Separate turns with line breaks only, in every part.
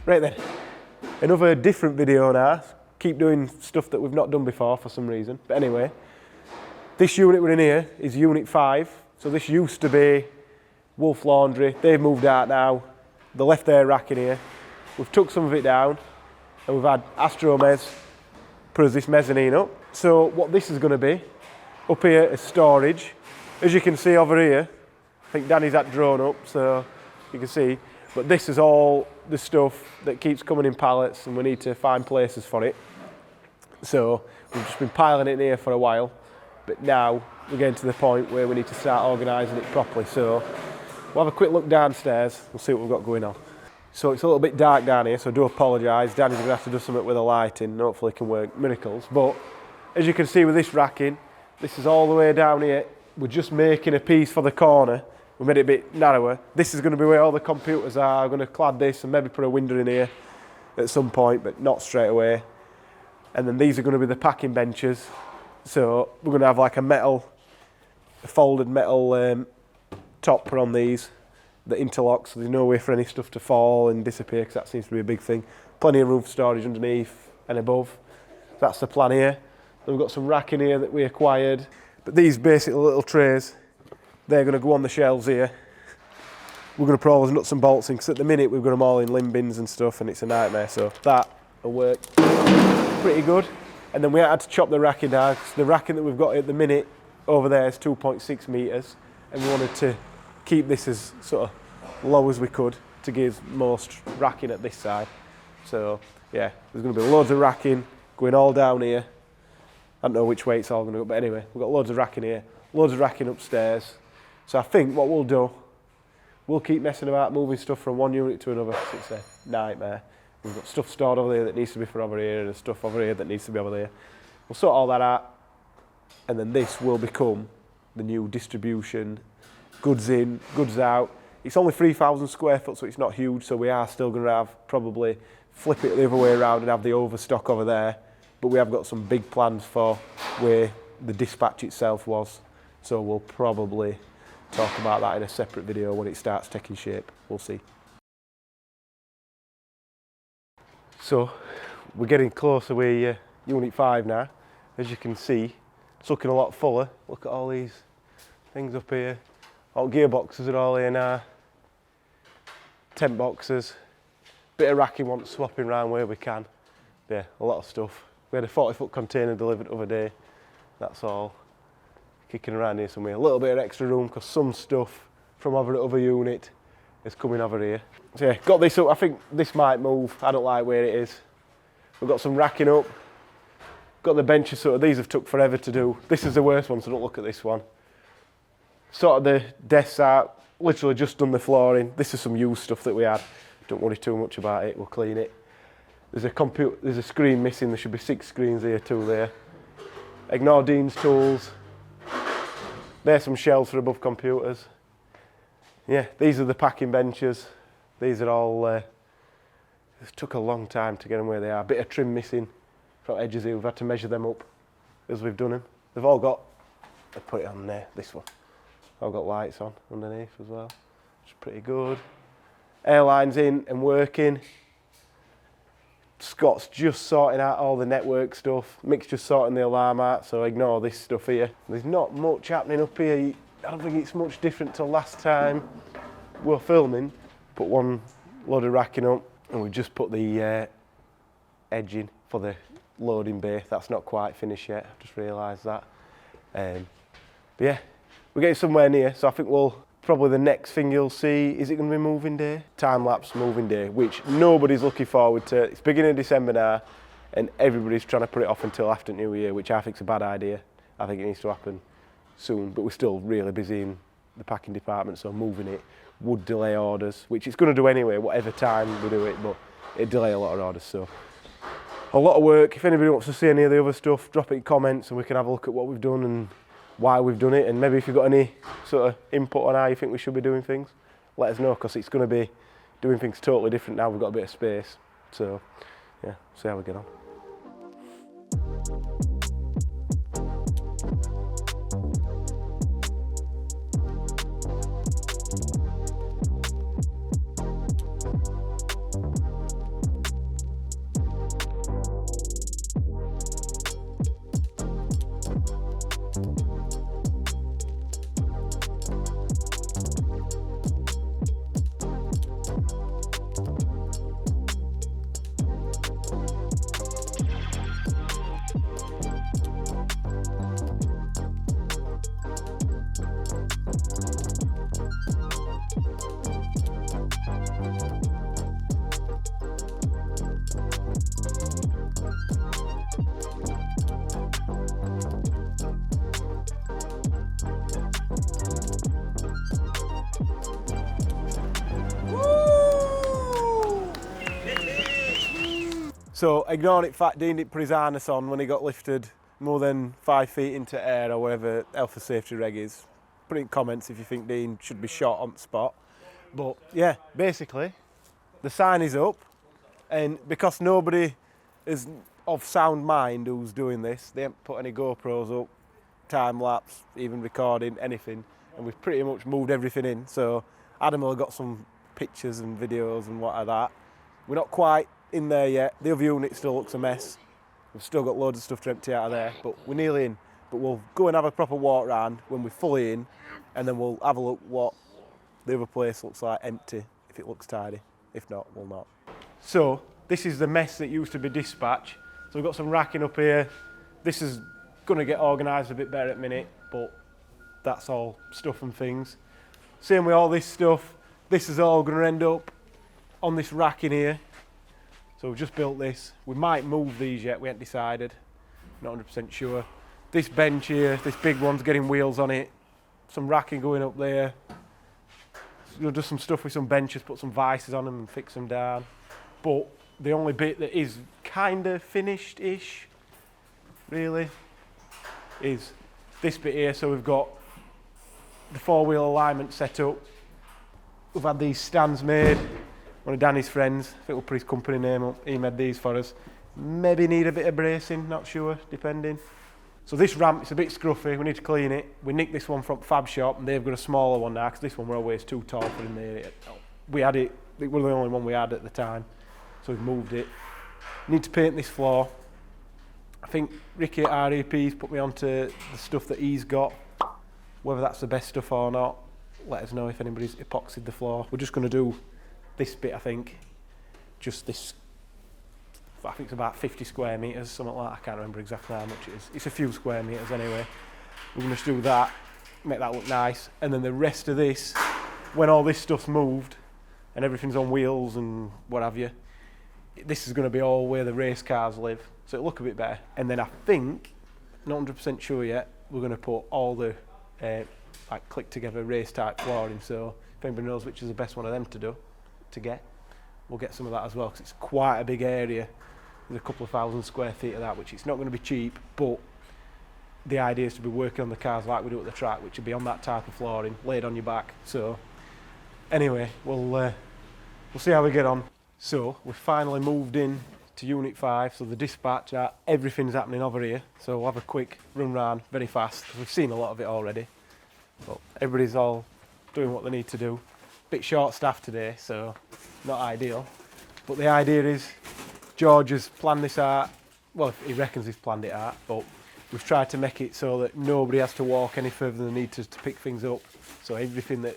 Right then, another different video now. Keep doing stuff that we've not done before for some reason. But anyway, this unit we're in here is Unit 5. So this used to be Wolf Laundry. They've moved out now. They left their rack in here. We've took some of it down and we've had Astromez put us this mezzanine up. So what this is going to be, up here is storage. As you can see over here, I think Danny's had drone up so you can see, but this is all the stuff that keeps coming in pallets and we need to find places for it. So we've just been piling it in here for a while, but now we're getting to the point where we need to start organising it properly. So we'll have a quick look downstairs, we'll see what we've got going on. So it's a little bit dark down here, so I do apologise. Danny's going to have to do something with the lighting and hopefully it can work miracles. But as you can see with this racking, this is all the way down here. We're just making a piece for the corner. We made it a bit narrower. This is going to be where all the computers are. I'm going to clad this and maybe put a window in here at some point, but not straight away. And then these are going to be the packing benches. So we're going to have like a folded metal top put on these that interlocks, so there's no way for any stuff to fall and disappear, because that seems to be a big thing. Plenty of room for storage underneath and above. That's the plan here. Then we've got some racking here that we acquired. But these basic little trays, they're going to go on the shelves here. We're going to put all those nuts and bolts in, because at the minute we've got them all in limb bins and stuff and it's a nightmare, so that will work pretty good. And then we had to chop the racking down, because the racking that we've got at the minute over there is 2.6 metres, and we wanted to keep this as sort of low as we could to give most racking at this side. So yeah, there's going to be loads of racking going all down here. I don't know which way it's all going to go, but anyway, we've got loads of racking here, loads of racking upstairs. So I think what we'll do, we'll keep messing about moving stuff from one unit to another. It's a nightmare. We've got stuff stored over there that needs to be for over here and stuff over here that needs to be over there. We'll sort all that out, and then this will become the new distribution. Goods in, goods out. It's only 3,000 square foot, so it's not huge, so we are still going to have probably flip it the other way around and have the overstock over there. But we have got some big plans for where the dispatch itself was, so we'll probably talk about that in a separate video when it starts taking shape. We'll see. So we're getting closer with Unit 5 now. As you can see, it's looking a lot fuller. Look at all these things up here. All gearboxes are all here now. Tent boxes. Bit of racking wants swapping around where we can. Yeah, a lot of stuff. We had a 40-foot container delivered the other day. That's all kicking around here somewhere. A little bit of extra room because some stuff from over the other unit is coming over here. So yeah, got this up. I think this might move. I don't like where it is. We've got some racking up. Got the benches, so these have took forever to do. This is the worst one, so don't look at this one. Sorted the desks out, literally just done the flooring. This is some used stuff that we had. Don't worry too much about it, we'll clean it. There's a screen missing, there should be 6 screens here, 2 there. Ignore Dean's tools. There's some shelves for above computers. Yeah, these are the packing benches. These are all, it took a long time to get them where they are. A bit of trim missing from edges here, we've had to measure them up as we've done them. They've all got, I put it on there, this one. I've got lights on underneath as well, which is pretty good. Airline's in and working. Scott's just sorting out all the network stuff. Mick's just sorting the alarm out, so ignore this stuff here. There's not much happening up here. I don't think it's much different to last time we were filming. Put one load of racking up, and we just put the edging for the loading bay. That's not quite finished yet, I've just realised that. But yeah. We're getting somewhere near, so I think probably the next thing you'll see, is it going to be moving day? Time-lapse moving day, which nobody's looking forward to. It's beginning of December now, and everybody's trying to put it off until after New Year, which I think is a bad idea. I think it needs to happen soon, but we're still really busy in the packing department, so moving it would delay orders, which it's going to do anyway, whatever time we do it, but it'd delay a lot of orders, so. A lot of work. If anybody wants to see any of the other stuff, drop it in comments and we can have a look at what we've done and why we've done it, and maybe if you've got any sort of input on how you think we should be doing things, let us know, because it's going to be doing things totally different now we've got a bit of space. So yeah, see how we get on. So ignoring it fact Dean didn't put his harness on when he got lifted more than 5 feet into air or whatever health and safety reg is. Put it in comments if you think Dean should be shot on the spot. But yeah, basically the sign is up, and because nobody is of sound mind who's doing this, they haven't put any GoPros up, time lapse, even recording anything, and we've pretty much moved everything in. So Adam will have got some pictures and videos and what like that. We're not quite in there yet. The other unit still looks a mess. We've still got loads of stuff to empty out of there, but we're nearly in. But we'll go and have a proper walk around when we're fully in, and then we'll have a look what the other place looks like empty, if it looks tidy. If not, we'll not. So this is the mess that used to be dispatch. So we've got some racking up here. This is going to get organised a bit better at minute, but that's all stuff and things. Same with all this stuff. This is all going to end up on this rack in here. So we've just built this. We might move these yet, we haven't decided. Not 100% sure. This bench here, this big one's getting wheels on it. Some racking going up there. We'll do some stuff with some benches, put some vices on them and fix them down. But the only bit that is kind of finished-ish, really, is this bit here. So we've got the four-wheel alignment set up. We've had these stands made. One of Danny's friends, I think we'll put his company name up, he made these for us. Maybe need a bit of bracing, not sure, depending. So this ramp, it's a bit scruffy, we need to clean it. We nicked this one from Fab Shop and they've got a smaller one now because this one was always too tall for in there. We had it, it was the only one we had at the time, so we've moved it. Need to paint this floor. I think Ricky at REP's put me onto the stuff that he's got. Whether that's the best stuff or not, let us know if anybody's epoxied the floor. We're just going to do this bit, I think, just this, I think it's about 50 square metres, something like that. I can't remember exactly how much it is. It's a few square metres anyway. We're going to do that, make that look nice, and then the rest of this, when all this stuff's moved and everything's on wheels and what have you, this is going to be all where the race cars live, so it'll look a bit better. And then I think, not 100% sure yet, we're going to put all the like click together race type flooring, so if anybody knows which is the best one of them to get, we'll get some of that as well, because it's quite a big area. There's a couple of thousand square feet of that, which it's not going to be cheap, but the idea is to be working on the cars like we do at the track, which would be on that type of flooring, laid on your back. So anyway, we'll see how we get on. So we've finally moved in to Unit 5, so the dispatch, everything's happening over here. So we'll have a quick run round very fast, because we've seen a lot of it already. But everybody's all doing what they need to do. Bit short staffed today, so not ideal. But the idea is George has planned this out. Well, he reckons he's planned it out, but we've tried to make it so that nobody has to walk any further than they need to pick things up. So everything that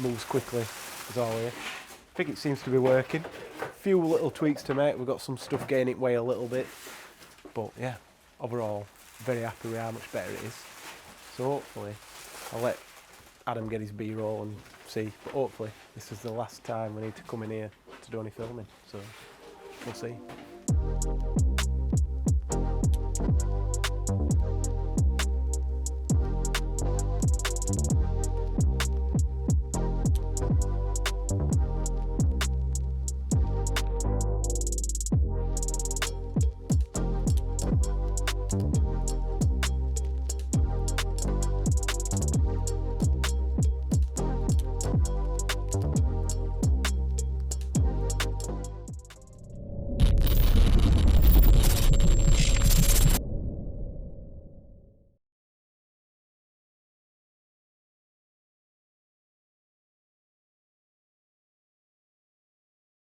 moves quickly is all here. I think it seems to be working. A few little tweaks to make. We've got some stuff getting it way a little bit. But yeah, overall, very happy with how much better it is. So hopefully, I'll let Adam get his B-roll and see. But hopefully, this is the last time we need to come in here to do any filming. So we'll see.